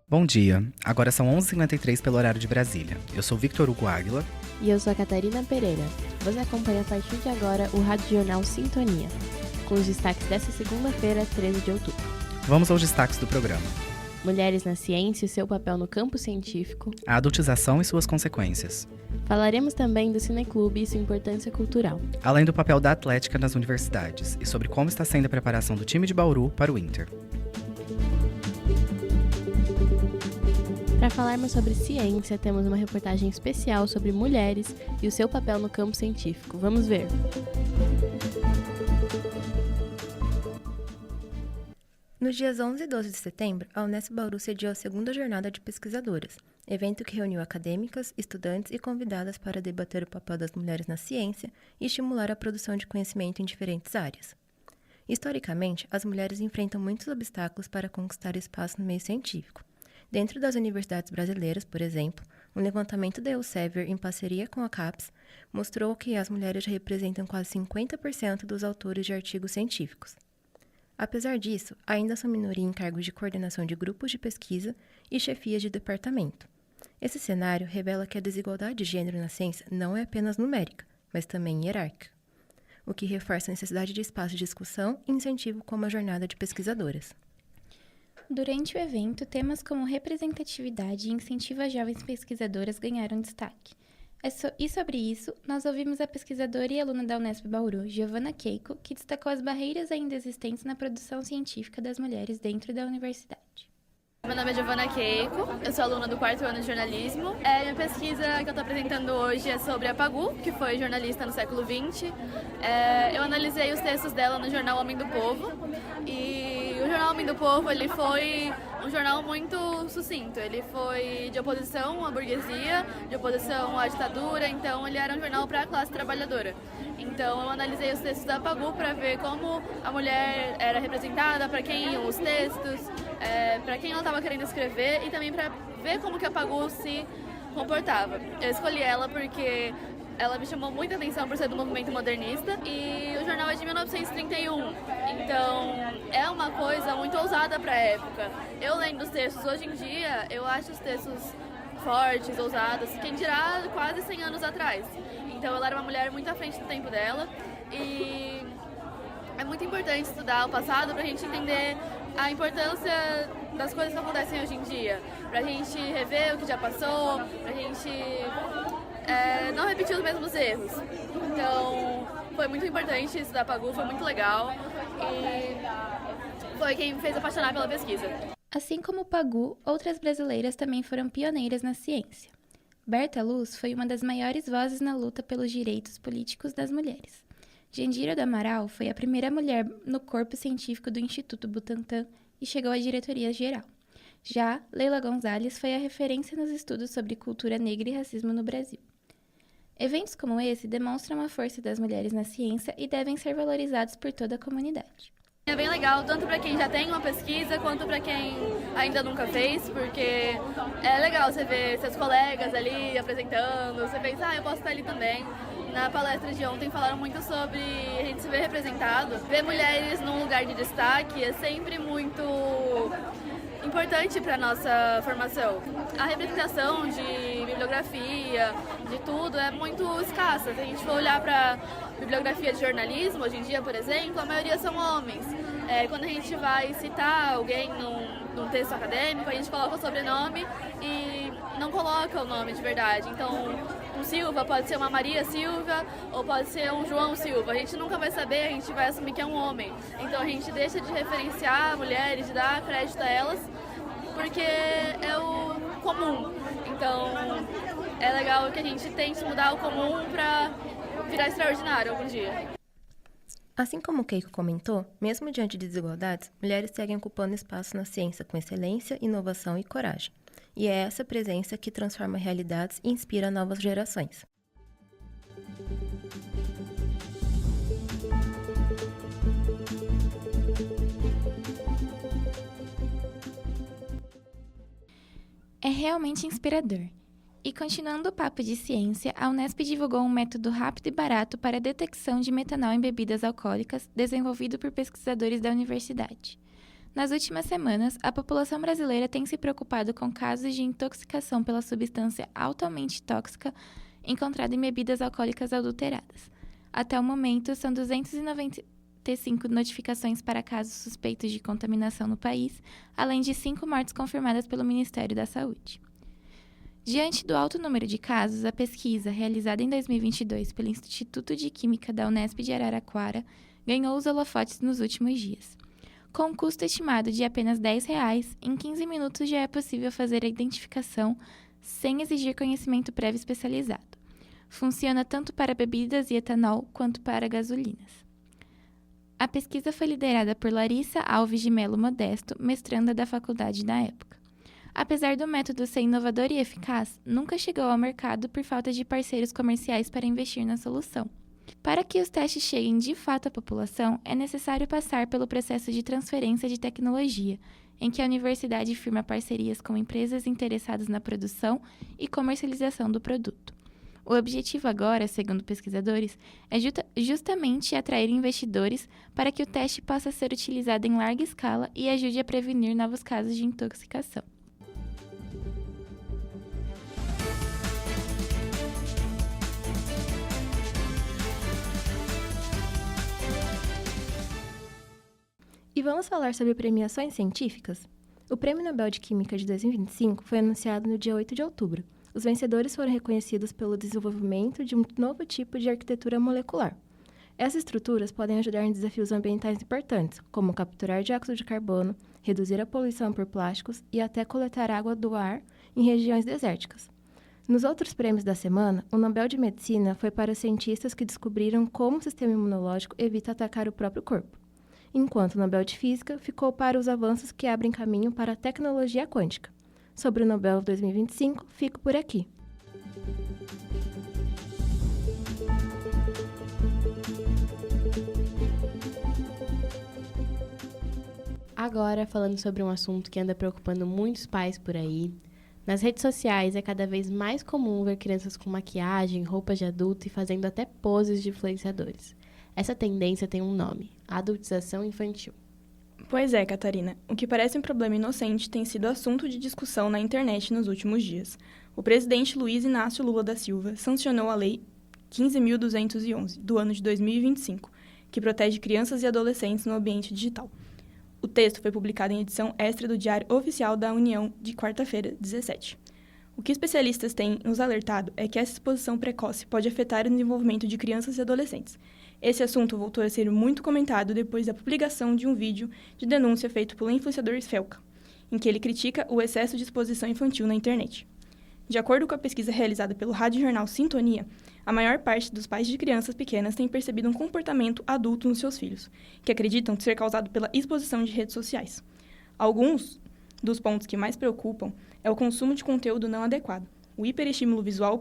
Bom dia, agora são 11h53 pelo horário de Brasília. Eu sou Victor Hugo Águila. E eu sou a Catarina Pereira. Você acompanha a partir de agora o Rádio Jornal Sintonia, com os destaques desta segunda-feira, 13 de outubro. Vamos aos destaques do programa. Mulheres na ciência e seu papel no campo científico. A adultização e suas consequências. Falaremos também do Cineclube e sua importância cultural. Além do papel da atlética nas universidades e sobre como está sendo a preparação do time de Bauru para o Inter. Para falarmos sobre ciência, temos uma reportagem especial sobre mulheres e o seu papel no campo científico. Vamos ver! Nos dias 11 e 12 de setembro, a Unesp Bauru sediou a segunda jornada de pesquisadoras, evento que reuniu acadêmicas, estudantes e convidadas para debater o papel das mulheres na ciência e estimular a produção de conhecimento em diferentes áreas. Historicamente, as mulheres enfrentam muitos obstáculos para conquistar espaço no meio científico. Dentro das universidades brasileiras, por exemplo, um levantamento da Elsevier em parceria com a CAPES mostrou que as mulheres representam quase 50% dos autores de artigos científicos. Apesar disso, ainda são minoria em cargos de coordenação de grupos de pesquisa e chefias de departamento. Esse cenário revela que a desigualdade de gênero na ciência não é apenas numérica, mas também hierárquica, o que reforça a necessidade de espaço de discussão e incentivo como a jornada de pesquisadoras. Durante o evento, temas como representatividade e incentivo a jovens pesquisadoras ganharam destaque. E sobre isso, nós ouvimos a pesquisadora e aluna da Unesp Bauru, Giovanna Keiko, que destacou as barreiras ainda existentes na produção científica das mulheres dentro da universidade. Meu nome é Giovanna Keiko, eu sou aluna do 4º ano de jornalismo. Minha pesquisa que eu estou apresentando hoje é sobre a Pagu, que foi jornalista no século XX. Eu analisei os textos dela no jornal Homem do Povo, e o jornal Homem do Povo ele foi um jornal muito sucinto. Ele foi de oposição à burguesia, de oposição à ditadura, então ele era um jornal para a classe trabalhadora. Então eu analisei os textos da Pagu para ver como a mulher era representada, para quem iam os textos, para quem ela estava querendo escrever e também para ver como que a Pagu se comportava. Eu escolhi ela porque ela me chamou muita atenção por ser do movimento modernista e o jornal é de 1931, então é uma coisa muito ousada para a época. Eu lendo os textos hoje em dia, eu acho os textos fortes, ousados, quem dirá quase 100 anos atrás. Então ela era uma mulher muito à frente do tempo dela e é muito importante estudar o passado para a gente entender a importância das coisas que acontecem hoje em dia, para a gente rever o que já passou, para a gente não repetir os mesmos erros. Então foi muito importante estudar Pagu, foi muito legal e foi quem me fez apaixonar pela pesquisa. Assim como Pagu, outras brasileiras também foram pioneiras na ciência. Berta Luz foi uma das maiores vozes na luta pelos direitos políticos das mulheres. Jandira do Amaral foi a primeira mulher no corpo científico do Instituto Butantan e chegou à diretoria geral. Já Leila Gonzalez foi a referência nos estudos sobre cultura negra e racismo no Brasil. Eventos como esse demonstram a força das mulheres na ciência e devem ser valorizados por toda a comunidade. É bem legal, tanto para quem já tem uma pesquisa, quanto para quem ainda nunca fez, porque é legal você ver seus colegas ali apresentando, você pensa, eu posso estar ali também. Na palestra de ontem falaram muito sobre a gente se ver representado. Ver mulheres num lugar de destaque é sempre muito importante para a nossa formação. A representação de bibliografia, de tudo, é muito escassa. Se a gente for olhar para bibliografia de jornalismo, hoje em dia, por exemplo, a maioria são homens. Quando a gente vai citar alguém num texto acadêmico, a gente coloca o sobrenome e não coloca o nome de verdade. Então, um Silva pode ser uma Maria Silva ou pode ser um João Silva. A gente nunca vai saber, a gente vai assumir que é um homem. Então, a gente deixa de referenciar mulheres, de dar crédito a elas, porque é o comum. Então, é legal que a gente tente mudar o comum para virar extraordinário algum dia. Assim como Keiko comentou, mesmo diante de desigualdades, mulheres seguem ocupando espaço na ciência com excelência, inovação e coragem. E é essa presença que transforma realidades e inspira novas gerações. É realmente inspirador. E continuando o papo de ciência, a Unesp divulgou um método rápido e barato para a detecção de metanol em bebidas alcoólicas, desenvolvido por pesquisadores da universidade. Nas últimas semanas, a população brasileira tem se preocupado com casos de intoxicação pela substância altamente tóxica encontrada em bebidas alcoólicas adulteradas. Até o momento, são 295 notificações para casos suspeitos de contaminação no país, além de 5 mortes confirmadas pelo Ministério da Saúde. Diante do alto número de casos, a pesquisa, realizada em 2022 pelo Instituto de Química da Unesp de Araraquara, ganhou os holofotes nos últimos dias. Com um custo estimado de apenas R$10, em 15 minutos já é possível fazer a identificação sem exigir conhecimento prévio especializado. Funciona tanto para bebidas e etanol quanto para gasolinas. A pesquisa foi liderada por Larissa Alves de Melo Modesto, mestranda da faculdade na época. Apesar do método ser inovador e eficaz, nunca chegou ao mercado por falta de parceiros comerciais para investir na solução. Para que os testes cheguem de fato à população, é necessário passar pelo processo de transferência de tecnologia, em que a universidade firma parcerias com empresas interessadas na produção e comercialização do produto. O objetivo agora, segundo pesquisadores, é justamente atrair investidores para que o teste possa ser utilizado em larga escala e ajude a prevenir novos casos de intoxicação. E vamos falar sobre premiações científicas? O Prêmio Nobel de Química de 2025 foi anunciado no dia 8 de outubro. Os vencedores foram reconhecidos pelo desenvolvimento de um novo tipo de arquitetura molecular. Essas estruturas podem ajudar em desafios ambientais importantes, como capturar dióxido de carbono, reduzir a poluição por plásticos e até coletar água do ar em regiões desérticas. Nos outros prêmios da semana, o Nobel de Medicina foi para os cientistas que descobriram como o sistema imunológico evita atacar o próprio corpo, enquanto o Nobel de Física ficou para os avanços que abrem caminho para a tecnologia quântica. Sobre o Nobel 2025, fico por aqui. Agora, falando sobre um assunto que anda preocupando muitos pais por aí, nas redes sociais é cada vez mais comum ver crianças com maquiagem, roupas de adulto e fazendo até poses de influenciadores. Essa tendência tem um nome: adultização infantil. Pois é, Catarina. O que parece um problema inocente tem sido assunto de discussão na internet nos últimos dias. O presidente Luiz Inácio Lula da Silva sancionou a Lei 15.211, do ano de 2025, que protege crianças e adolescentes no ambiente digital. O texto foi publicado em edição extra do Diário Oficial da União de quarta-feira, 17. O que especialistas têm nos alertado é que essa exposição precoce pode afetar o desenvolvimento de crianças e adolescentes. Esse assunto voltou a ser muito comentado depois da publicação de um vídeo de denúncia feito pelo influenciador Felca, em que ele critica o excesso de exposição infantil na internet. De acordo com a pesquisa realizada pelo rádio-jornal Sintonia, a maior parte dos pais de crianças pequenas tem percebido um comportamento adulto nos seus filhos, que acreditam ser causado pela exposição de redes sociais. Alguns dos pontos que mais preocupam é o consumo de conteúdo não adequado, o hiperestímulo visual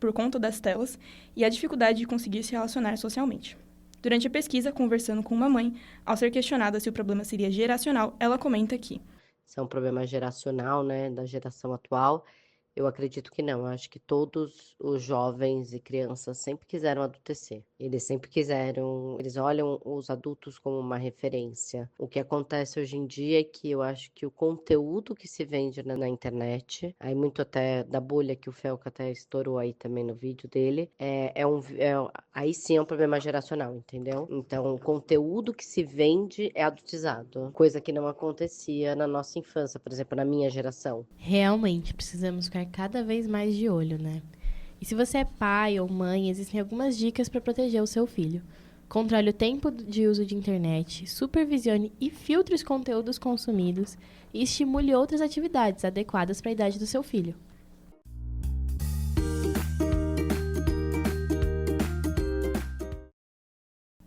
por conta das telas e a dificuldade de conseguir se relacionar socialmente. Durante a pesquisa, conversando com uma mãe, ao ser questionada se o problema seria geracional, ela comenta que se é um problema geracional, né, da geração atual. Eu acredito que não. Eu acho que todos os jovens e crianças sempre quiseram adultecer. Eles sempre quiseram, eles olham os adultos como uma referência. O que acontece hoje em dia é que eu acho que o conteúdo que se vende na internet, aí muito até da bolha que o Felca até estourou aí também no vídeo dele, aí sim é um problema geracional, entendeu? Então, o conteúdo que se vende é adultizado, coisa que não acontecia na nossa infância, por exemplo, na minha geração. Realmente, precisamos ficar cada vez mais de olho, né? E se você é pai ou mãe, existem algumas dicas para proteger o seu filho. Controle o tempo de uso de internet, supervisione e filtre os conteúdos consumidos e estimule outras atividades adequadas para a idade do seu filho.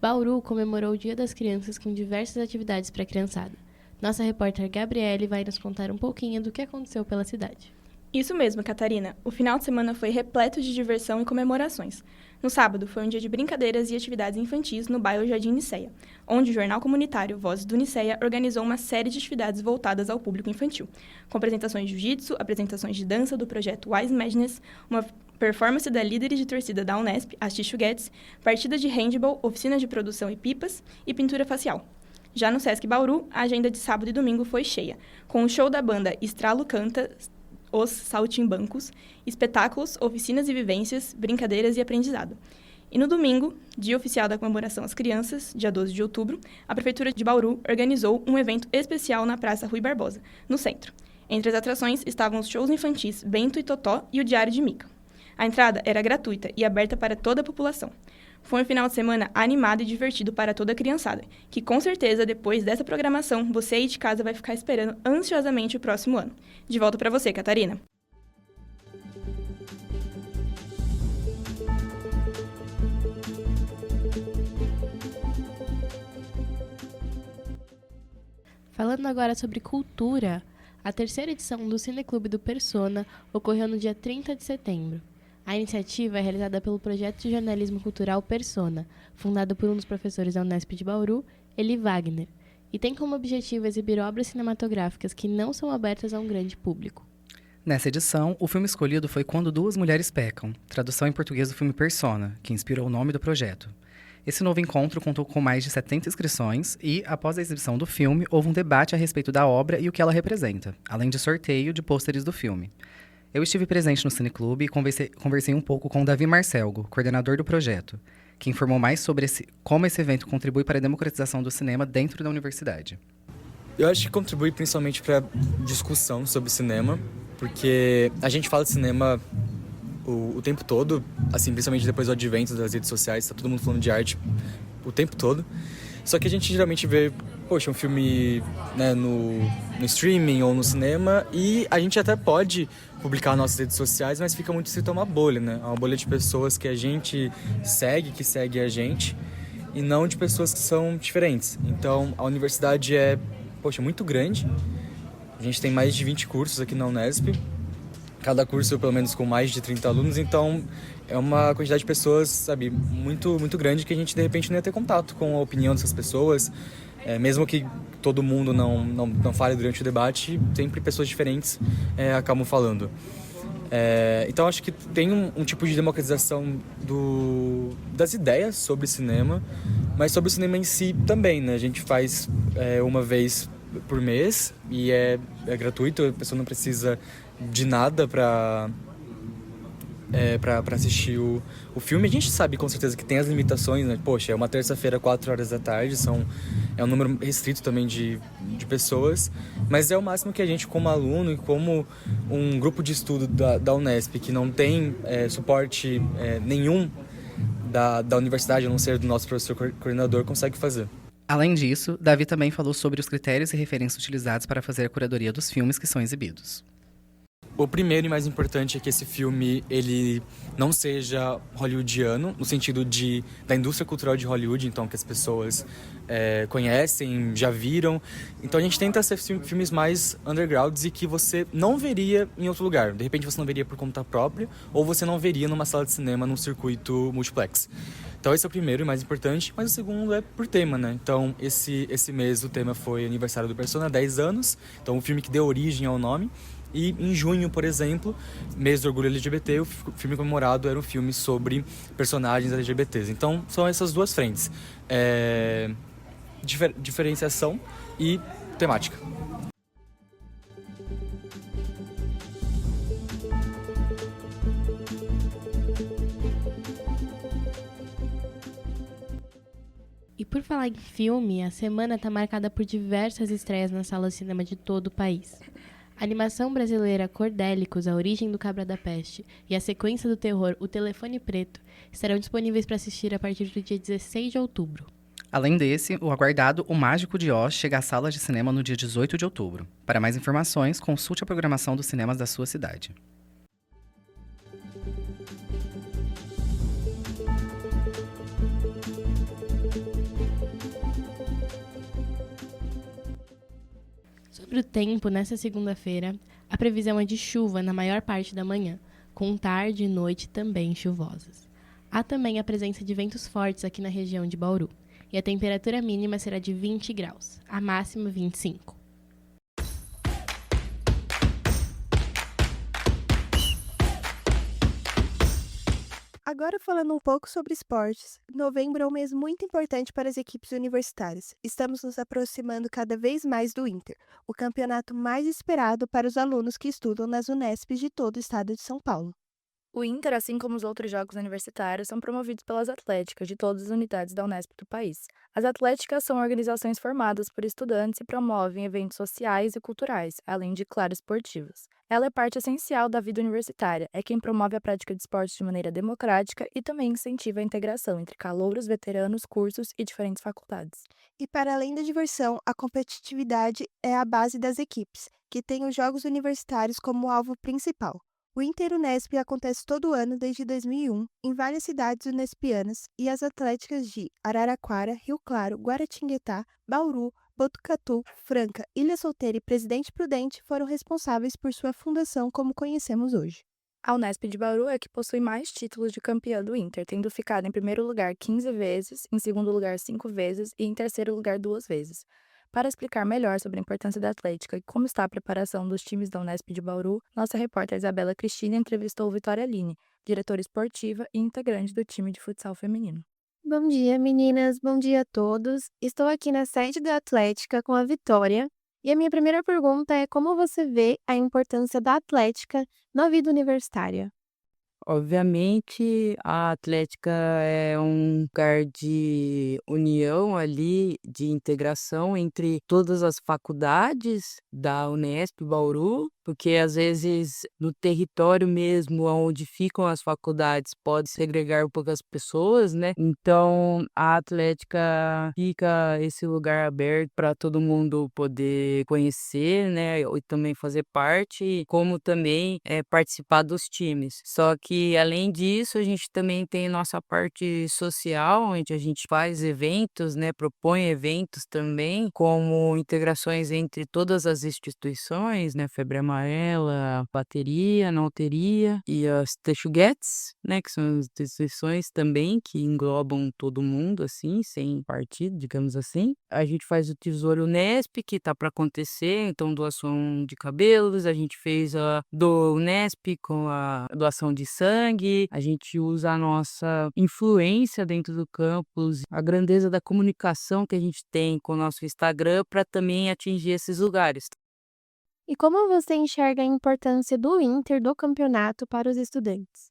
Bauru comemorou o Dia das Crianças com diversas atividades para a criançada. Nossa repórter Gabriele vai nos contar um pouquinho do que aconteceu pela cidade. Isso mesmo, Catarina. O final de semana foi repleto de diversão e comemorações. No sábado, foi um dia de brincadeiras e atividades infantis no bairro Jardim Niceia, onde o jornal comunitário Vozes do Niceia organizou uma série de atividades voltadas ao público infantil, com apresentações de jiu-jitsu, apresentações de dança do projeto Wise Madness, uma performance da líder de torcida da Unesp, a Tichu Guedes, partida de handball, oficina de produção e pipas e pintura facial. Já no Sesc Bauru, a agenda de sábado e domingo foi cheia, com o show da banda Estralo Canta, Os Saltimbancos, espetáculos, oficinas e vivências, brincadeiras e aprendizado. E no domingo, dia oficial da comemoração às crianças, dia 12 de outubro, a Prefeitura de Bauru organizou um evento especial na Praça Rui Barbosa, no centro. Entre as atrações estavam os shows infantis Bento e Totó e o Diário de Mica. A entrada era gratuita e aberta para toda a população. Foi um final de semana animado e divertido para toda a criançada, que com certeza, depois dessa programação, você aí de casa vai ficar esperando ansiosamente o próximo ano. De volta para você, Catarina. Falando agora sobre cultura, a terceira edição do Cineclube do Persona ocorreu no dia 30 de setembro. A iniciativa é realizada pelo Projeto de Jornalismo Cultural Persona, fundado por um dos professores da Unesp de Bauru, Eli Wagner, e tem como objetivo exibir obras cinematográficas que não são abertas a um grande público. Nessa edição, o filme escolhido foi Quando Duas Mulheres Pecam, tradução em português do filme Persona, que inspirou o nome do projeto. Esse novo encontro contou com mais de 70 inscrições e, após a exibição do filme, houve um debate a respeito da obra e o que ela representa, além de sorteio de pôsteres do filme. Eu estive presente no Cineclube e conversei um pouco com o Davi Marcelgo, coordenador do projeto, que informou mais sobre como esse evento contribui para a democratização do cinema dentro da universidade. Eu acho que contribui principalmente para discussão sobre cinema, porque a gente fala de cinema o tempo todo, assim, principalmente depois do advento das redes sociais, tá todo mundo falando de arte o tempo todo. Só que a gente geralmente vê, um filme, né, no streaming ou no cinema, e a gente até pode publicar nas nossas redes sociais, mas fica muito restrito a uma bolha, né? Uma bolha de pessoas que a gente segue, que segue a gente, e não de pessoas que são diferentes. Então, a universidade é, muito grande. A gente tem mais de 20 cursos aqui na Unesp, cada curso pelo menos com mais de 30 alunos, então é uma quantidade de pessoas, sabe, muito, muito grande, que a gente de repente não ia ter contato com a opinião dessas pessoas, mesmo que todo mundo não fale durante o debate, sempre pessoas diferentes acabam falando. Então acho que tem um tipo de democratização das ideias sobre cinema, mas sobre o cinema em si também, né? A gente faz uma vez por mês e é gratuito, a pessoa não precisa de nada para assistir o filme. A gente sabe com certeza que tem as limitações, né? É uma terça-feira, 4 horas da tarde, é um número restrito também de pessoas, mas é o máximo que a gente, como aluno e como um grupo de estudo da Unesp, que não tem suporte nenhum da universidade, a não ser do nosso professor coordenador, consegue fazer. Além disso, Davi também falou sobre os critérios e referências utilizados para fazer a curadoria dos filmes que são exibidos. O primeiro e mais importante é que esse filme ele não seja hollywoodiano, no sentido da indústria cultural de Hollywood, então que as pessoas conhecem, já viram. Então a gente tenta ser filmes mais undergrounds e que você não veria em outro lugar. De repente você não veria por conta própria, ou você não veria numa sala de cinema, num circuito multiplex. Então esse é o primeiro e mais importante, mas o segundo é por tema, né? Então esse mês o tema foi aniversário do Persona, 10 anos, então o filme que deu origem ao nome. E em junho, por exemplo, mês do orgulho LGBT, o filme comemorado era um filme sobre personagens LGBTs. Então, são essas duas frentes. Diferenciação e temática. E por falar em filme, a semana está marcada por diversas estreias nas salas de cinema de todo o país. A animação brasileira Cordélicos, A Origem do Cabra da Peste, e a sequência do terror O Telefone Preto estarão disponíveis para assistir a partir do dia 16 de outubro. Além desse, o aguardado O Mágico de Oz chega às salas de cinema no dia 18 de outubro. Para mais informações, consulte a programação dos cinemas da sua cidade. Sobre o tempo, nesta segunda-feira, a previsão é de chuva na maior parte da manhã, com tarde e noite também chuvosas. Há também a presença de ventos fortes aqui na região de Bauru, e a temperatura mínima será de 20 graus, a máxima 25. Agora falando um pouco sobre esportes, novembro é um mês muito importante para as equipes universitárias. Estamos nos aproximando cada vez mais do Inter, o campeonato mais esperado para os alunos que estudam nas Unesps de todo o estado de São Paulo. O Inter, assim como os outros jogos universitários, são promovidos pelas atléticas de todas as unidades da Unesp do país. As atléticas são organizações formadas por estudantes e promovem eventos sociais e culturais, além de, claro, esportivos. Ela é parte essencial da vida universitária, é quem promove a prática de esportes de maneira democrática e também incentiva a integração entre calouros, veteranos, cursos e diferentes faculdades. E para além da diversão, a competitividade é a base das equipes, que têm os Jogos Universitários como alvo principal. O Inter Unesp acontece todo ano desde 2001 em várias cidades unespianas e as atléticas de Araraquara, Rio Claro, Guaratinguetá, Bauru, Botucatu, Franca, Ilha Solteira e Presidente Prudente foram responsáveis por sua fundação como conhecemos hoje. A Unesp de Bauru é que possui mais títulos de campeã do Inter, tendo ficado em primeiro lugar 15 vezes, em segundo lugar 5 vezes e em terceiro lugar 2 vezes. Para explicar melhor sobre a importância da atlética e como está a preparação dos times da Unesp de Bauru, nossa repórter Isabela Cristina entrevistou Vitória Aline, diretora esportiva e integrante do time de futsal feminino. Bom dia, meninas. Bom dia a todos. Estou aqui na sede da Atlética com a Vitória. E a minha primeira pergunta é como você vê a importância da atlética na vida universitária? Obviamente, a Atlética é um lugar de união ali, de integração entre todas as faculdades da Unesp Bauru, porque às vezes no território mesmo onde ficam as faculdades pode segregar um pouco as pessoas, né? Então a Atlética fica esse lugar aberto para todo mundo poder conhecer, né? E também fazer parte, como também participar dos times. Só que além disso, a gente também tem nossa parte social, onde a gente faz eventos, né? Propõe eventos também, como integrações entre todas as instituições, né? Febre Amarela, Bateria, Não Teria e as Texuguetes, né? Que são as instituições também que englobam todo mundo, assim, sem partido, digamos assim. A gente faz o Tesouro Unesp, que tá para acontecer, então doação de cabelos, a gente fez a do Unesp com a doação de sangue, a gente usa a nossa influência dentro do campus, a grandeza da comunicação que a gente tem com o nosso Instagram para também atingir esses lugares. E como você enxerga a importância do Inter do campeonato para os estudantes?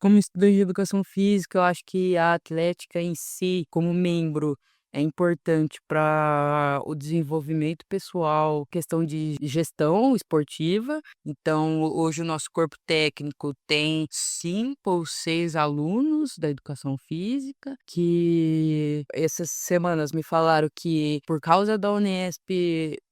Como estudante de educação física, eu acho que a atlética em si, como membro, é importante para o desenvolvimento pessoal, questão de gestão esportiva. Então, hoje o nosso corpo técnico tem 5 ou 6 alunos da educação física, que essas semanas me falaram que por causa da Unesp,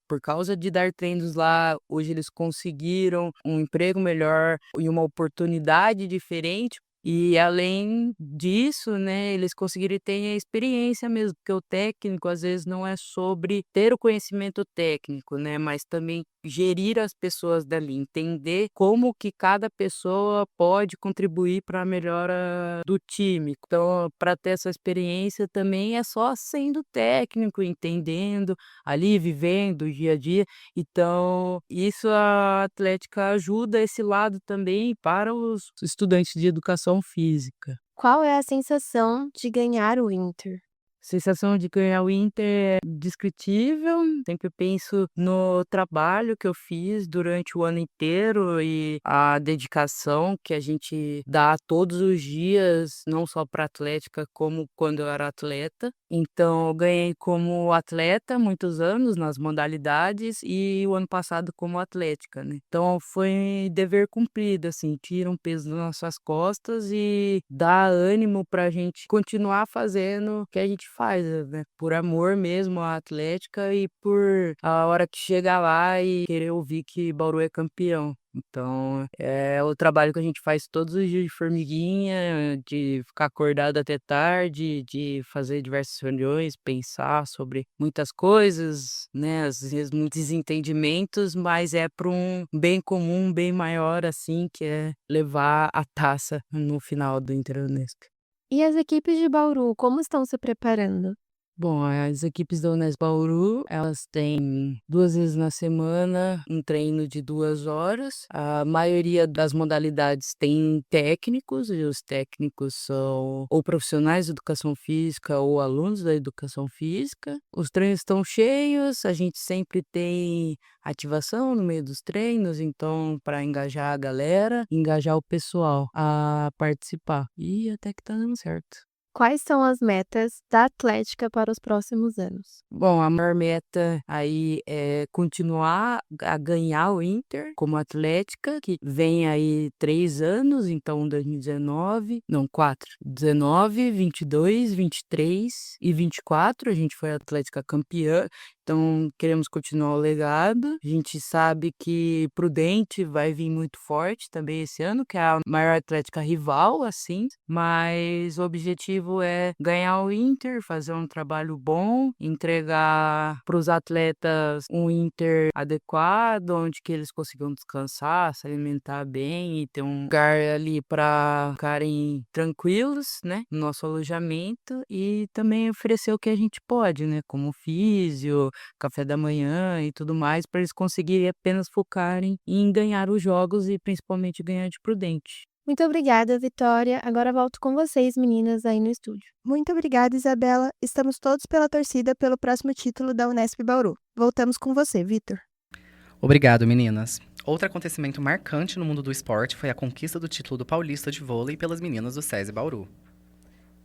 por causa de dar treinos lá, hoje eles conseguiram um emprego melhor e uma oportunidade diferente. E além disso, né, eles conseguiram ter a experiência mesmo, porque o técnico às vezes não é sobre ter o conhecimento técnico, né, mas também gerir as pessoas dali, entender como que cada pessoa pode contribuir para a melhora do time. Então, para ter essa experiência também é só sendo técnico, entendendo ali, vivendo o dia a dia. Então, isso a Atlética ajuda esse lado também para os estudantes de educação física. Qual é a sensação de ganhar o Inter? Sensação de ganhar o Inter é indescritível. Sempre penso no trabalho que eu fiz durante o ano inteiro e a dedicação que a gente dá todos os dias, não só para a Atlética, como quando eu era atleta. Então, eu ganhei como atleta muitos anos nas modalidades e o ano passado como atlética, né? Então, foi dever cumprido, assim, tira um peso das nossas costas e dá ânimo para a gente continuar fazendo o que a gente faz, né? Por amor mesmo à atlética e por a hora que chega lá e querer ouvir que Bauru é campeão. Então, é o trabalho que a gente faz todos os dias de formiguinha, de ficar acordado até tarde, de fazer diversas reuniões, pensar sobre muitas coisas, né? Às vezes muitos desentendimentos, mas é para um bem comum, bem maior, assim, que é levar a taça no final do Interunesco. E as equipes de Bauru, como estão se preparando? Bom, as equipes da Unesp Bauru, elas têm 2 vezes na semana um treino de 2 horas. A maioria das modalidades tem técnicos, e os técnicos são ou profissionais de educação física ou alunos da educação física. Os treinos estão cheios, a gente sempre tem ativação no meio dos treinos, então para engajar a galera, engajar o pessoal a participar. E até que tá dando certo. Quais são as metas da Atlética para os próximos anos? Bom, a maior meta aí é continuar a ganhar o Inter como Atlética, que vem aí 3 anos, então 2019, não, 4, 19, 22, 23 e 24, a gente foi a Atlética campeã, então queremos continuar o legado. A gente sabe que Prudente vai vir muito forte também esse ano, que é a maior Atlética rival, assim, mas o objetivo é ganhar o Inter, fazer um trabalho bom, entregar para os atletas um Inter adequado, onde que eles consigam descansar, se alimentar bem e ter um lugar ali para ficarem tranquilos, né, no nosso alojamento e também oferecer o que a gente pode, né, como físio, café da manhã e tudo mais, para eles conseguirem apenas focarem em ganhar os jogos e principalmente ganhar de Prudente. Muito obrigada, Vitória. Agora volto com vocês, meninas, aí no estúdio. Muito obrigada, Isabela. Estamos todos pela torcida pelo próximo título da Unesp Bauru. Voltamos com você, Vitor. Obrigado, meninas. Outro acontecimento marcante no mundo do esporte foi a conquista do título do Paulista de vôlei pelas meninas do SESI Bauru.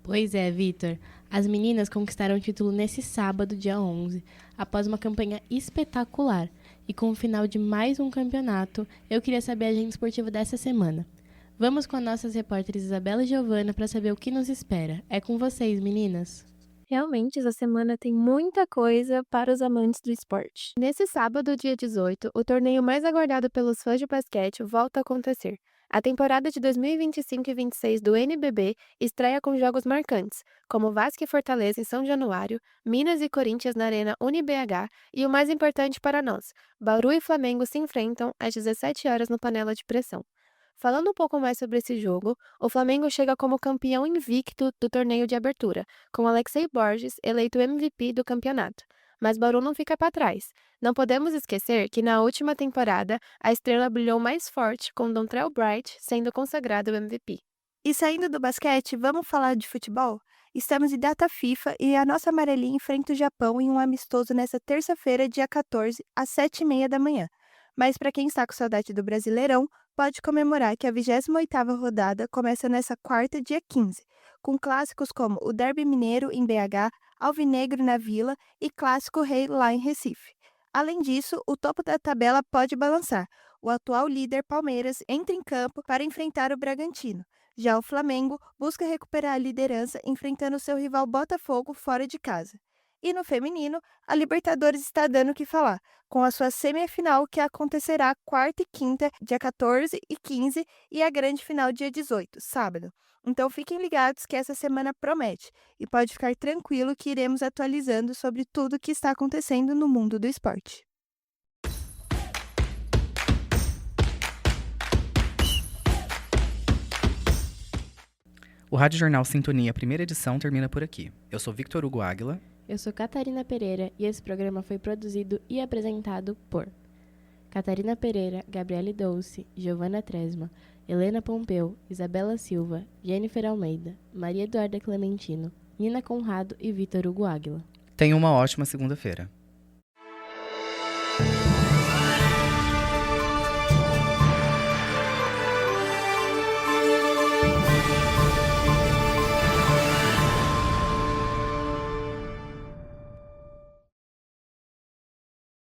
Pois é, Vitor. As meninas conquistaram o título nesse sábado, dia 11, após uma campanha espetacular. E com o final de mais um campeonato, eu queria saber a agenda esportiva dessa semana. Vamos com as nossas repórteres Isabela e Giovana para saber o que nos espera. É com vocês, meninas. Realmente, essa semana tem muita coisa para os amantes do esporte. Nesse sábado, dia 18, o torneio mais aguardado pelos fãs de basquete volta a acontecer. A temporada de 2025 e 26 do NBB estreia com jogos marcantes, como Vasco e Fortaleza em São Januário, Minas e Corinthians na Arena UniBH e o mais importante para nós, Bauru e Flamengo se enfrentam às 17 horas no Panela de Pressão. Falando um pouco mais sobre esse jogo, o Flamengo chega como campeão invicto do torneio de abertura, com Alexei Borges eleito MVP do campeonato. Mas Bauru não fica para trás. Não podemos esquecer que na última temporada a estrela brilhou mais forte, com Dontrell Bright sendo consagrado o MVP. E saindo do basquete, vamos falar de futebol? Estamos em data FIFA e a nossa amarelinha enfrenta o Japão em um amistoso nesta terça-feira, dia 14, às 7h30 da manhã. Mas para quem está com saudade do Brasileirão, pode comemorar que a 28ª rodada começa nessa quarta, dia 15, com clássicos como o Derby Mineiro em BH, Alvinegro na Vila e Clássico Rei lá em Recife. Além disso, o topo da tabela pode balançar. O atual líder Palmeiras entra em campo para enfrentar o Bragantino. Já o Flamengo busca recuperar a liderança enfrentando seu rival Botafogo fora de casa. E no feminino, a Libertadores está dando o que falar, com a sua semifinal que acontecerá quarta e quinta, dia 14 e 15, e a grande final dia 18, sábado. Então fiquem ligados que essa semana promete, e pode ficar tranquilo que iremos atualizando sobre tudo o que está acontecendo no mundo do esporte. O Rádio Jornal Sintonia, primeira edição, termina por aqui. Eu sou Victor Hugo Águila. Eu sou Catarina Pereira e esse programa foi produzido e apresentado por Catarina Pereira, Gabriele Dolce, Giovana Tresma, Helena Pompeu, Isabela Silva, Jennifer Almeida, Maria Eduarda Clementino, Nina Conrado e Vitor Hugo Águila. Tenha uma ótima segunda-feira.